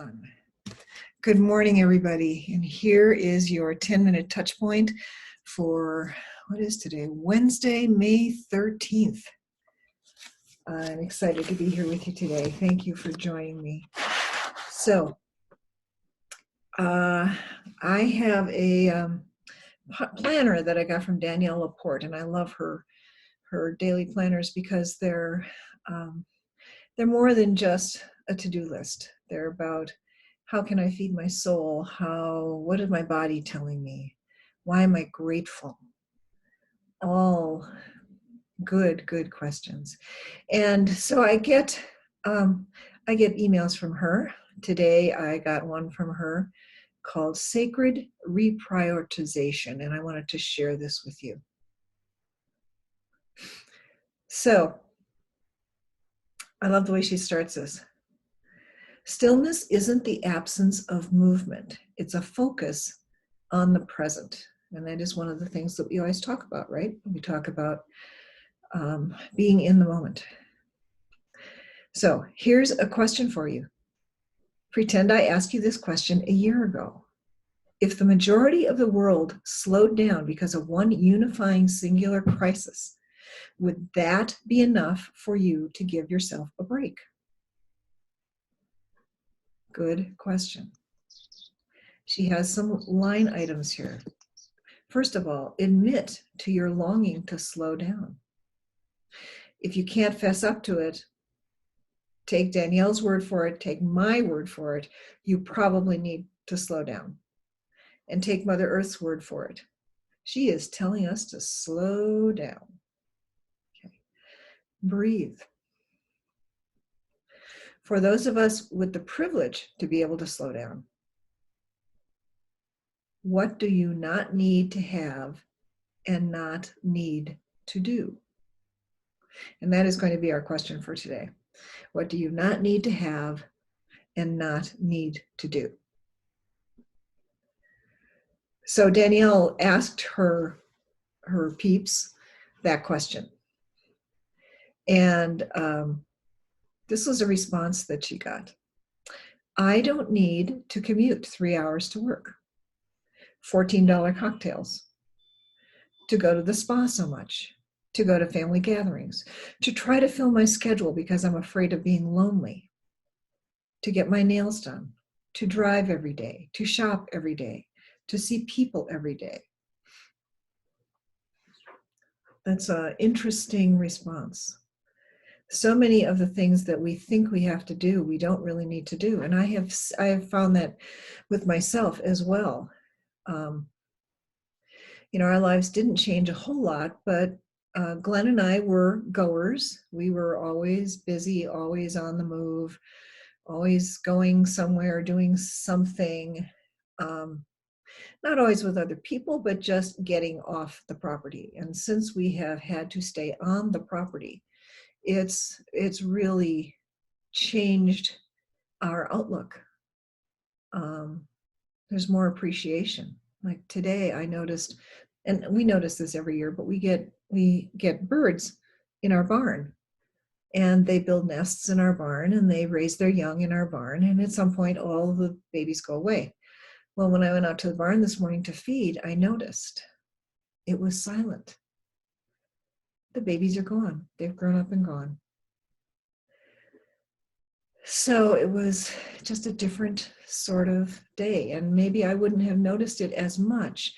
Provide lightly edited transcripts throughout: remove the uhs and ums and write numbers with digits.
on. Good morning, everybody. And here is your 10-minute touch point for, what is today? Wednesday, May 13th. I'm excited to be here with you today. Thank you for joining me. So, I have a planner that I got from Danielle LaPorte, and I love her daily planners because they're more than just a to-do list. They're about how can I feed my soul? What is my body telling me? Why am I grateful? All good questions. And so I get emails from her. Today I got one from her called Sacred Reprioritization, and I wanted to share this with you. So I love the way she starts this. Stillness isn't the absence of movement. It's a focus on the present. And that is one of the things that we always talk about, right? We talk about being in the moment. So here's a question for you. Pretend I asked you this question a year ago. If the majority of the world slowed down because of one unifying singular crisis, would that be enough for you to give yourself a break? Good question. She has some line items here. First of all, admit to your longing to slow down. If you can't fess up to it, take Danielle's word for it, take my word for it, you probably need to slow down. And take Mother Earth's word for it. She is telling us to slow down. Okay. Breathe. For those of us with the privilege to be able to slow down, what do you not need to have and not need to do? And that is going to be our question for today. What do you not need to have and not need to do? So Danielle asked her peeps that question. And this was a response that she got. I don't need to commute 3 hours to work, $14 cocktails, to go to the spa so much, to go to family gatherings, to try to fill my schedule because I'm afraid of being lonely, to get my nails done, to drive every day, to shop every day, to see people every day. That's an interesting response. So many of the things that we think we have to do, we don't really need to do. And I have found that with myself as well. Our lives didn't change a whole lot, but Glenn and I were goers. We were always busy, always on the move, always going somewhere, doing something. Not always with other people, but just getting off the property. And since we have had to stay on the property, it's really changed our outlook. There's more appreciation. Like today I noticed, and we notice this every year, but we get birds in our barn, and they build nests in our barn, and they raise their young in our barn, and at some point all the babies go away. Well, when I went out to the barn this morning to feed, I noticed it was silent. The babies are gone. They've grown up and gone. So it was just a different sort of day. And maybe I wouldn't have noticed it as much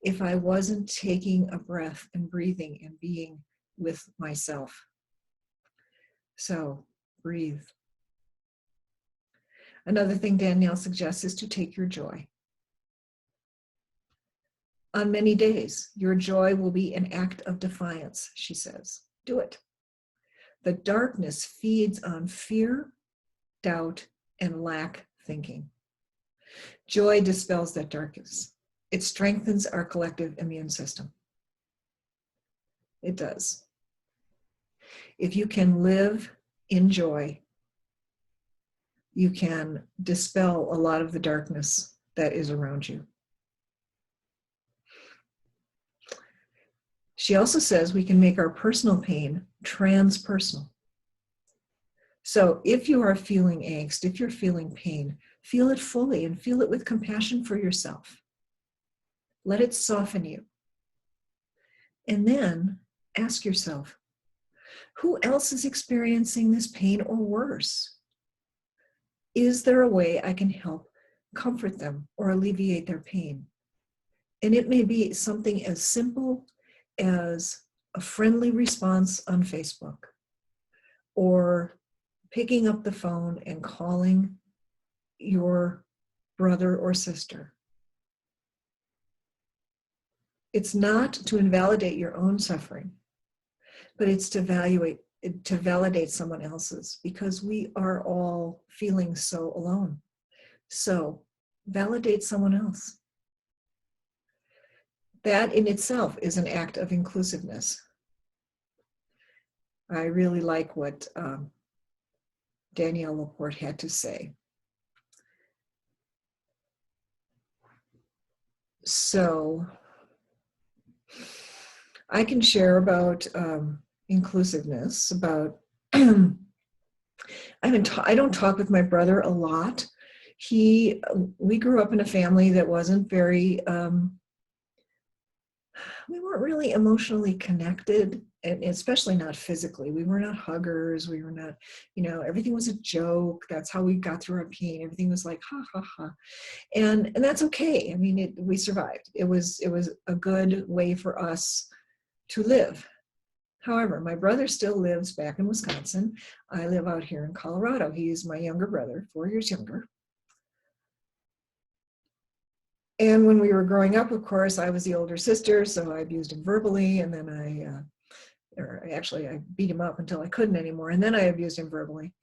if I wasn't taking a breath and breathing and being with myself. So breathe. Another thing Danielle suggests is to take your joy. On many days, your joy will be an act of defiance, she says. Do it. The darkness feeds on fear, doubt, and lack thinking. Joy dispels that darkness. It strengthens our collective immune system. It does. If you can live in joy, you can dispel a lot of the darkness that is around you. She also says we can make our personal pain transpersonal. So if you are feeling angst, if you're feeling pain, feel it fully and feel it with compassion for yourself. Let it soften you. And then ask yourself, who else is experiencing this pain or worse? Is there a way I can help comfort them or alleviate their pain? And it may be something as simple as a friendly response on Facebook, or picking up the phone and calling your brother or sister. It's not to invalidate your own suffering, but it's to validate someone else's, because we are all feeling so alone. So validate someone else. That in itself is an act of inclusiveness. I really like what Danielle LaPorte had to say. So I can share about inclusiveness, about I don't talk with my brother a lot. We grew up in a family that wasn't very, we weren't really emotionally connected, and especially not physically. We were not huggers. We were not, everything was a joke. That's how we got through our pain. Everything was like, ha, ha, ha. And that's okay. I mean, we survived. It was a good way for us to live. However, my brother still lives back in Wisconsin. I live out here in Colorado. He's my younger brother, 4 years younger. And when we were growing up, of course, I was the older sister, so I abused him verbally, and then I beat him up until I couldn't anymore, and then I abused him verbally.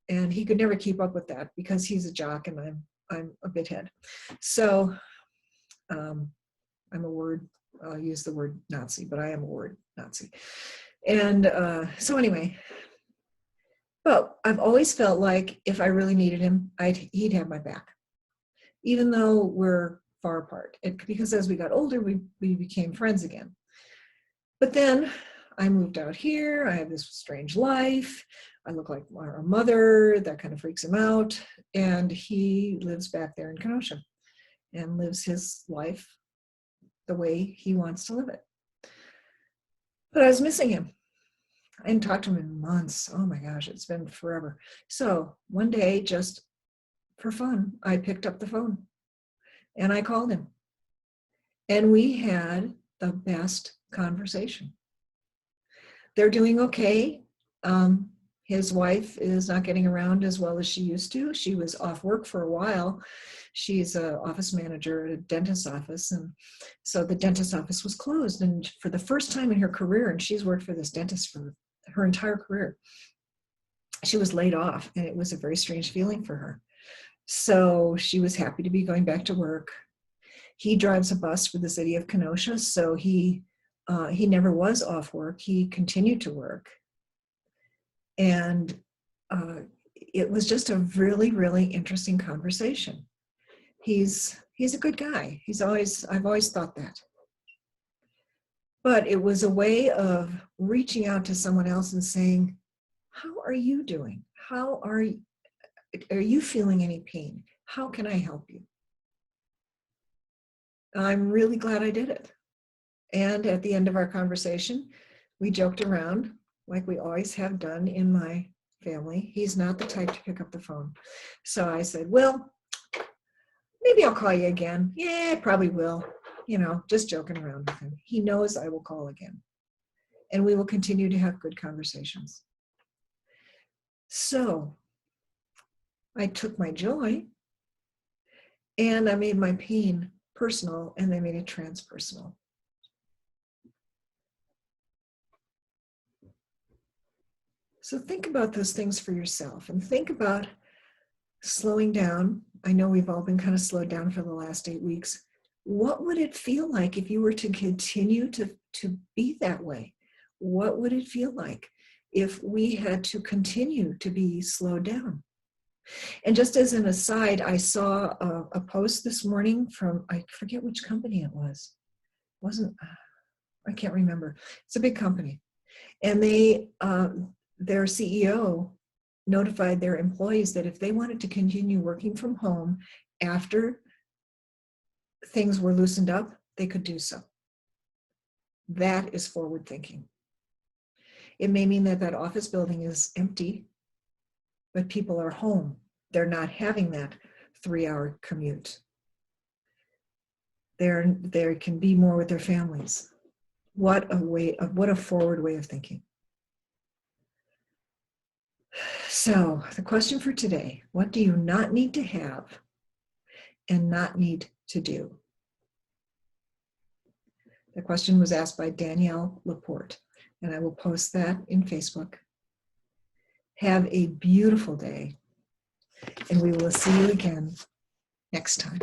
And he could never keep up with that because he's a jock and I'm a bithead. So I'm a word, I'll use the word Nazi, but I am a word Nazi. And so anyway, but I've always felt like if I really needed him, he'd have my back, even though we're far apart. Because as we got older, we became friends again. But then I moved out here. I have this strange life. I look like our mother. That kind of freaks him out. And he lives back there in Kenosha and lives his life the way he wants to live it. But I was missing him. I hadn't talked to him in months. Oh my gosh, it's been forever. So one day, just for fun, I picked up the phone and I called him. And we had the best conversation. They're doing okay. His wife is not getting around as well as she used to. She was off work for a while. She's an office manager at a dentist's office. And so the dentist's office was closed. And for the first time in her career, and she's worked for this dentist for her entire career, she was laid off. And it was a very strange feeling for her. So she was happy to be going back to work. He drives a bus for the city of Kenosha. So he never was off work. He continued to work. And it was just a really, really interesting conversation. He's a good guy. I've always thought that. But it was a way of reaching out to someone else and saying, how are you doing? Are you feeling any pain? How can I help you? I'm really glad I did it. And at the end of our conversation, we joked around like we always have done in my family. He's not the type to pick up the phone. So I said, well, maybe I'll call you again. Yeah, I probably will. Just joking around with him. He knows I will call again. And we will continue to have good conversations. So I took my joy and I made my pain personal, and I made it transpersonal. So think about those things for yourself and think about slowing down. I know we've all been kind of slowed down for the last 8 weeks. What would it feel like if you were to continue to be that way? What would it feel like if we had to continue to be slowed down? And just as an aside, I saw a post this morning from, I forget which company it was. I can't remember. It's a big company. And their CEO notified their employees that if they wanted to continue working from home after things were loosened up, they could do so. That is forward thinking. It may mean that that office building is empty, but people are home. They're not having that 3-hour commute. They can be more with their families. What a forward way of thinking. So the question for today, what do you not need to have and not need to do? The question was asked by Danielle LaPorte, and I will post that in Facebook. Have a beautiful day, and we will see you again next time.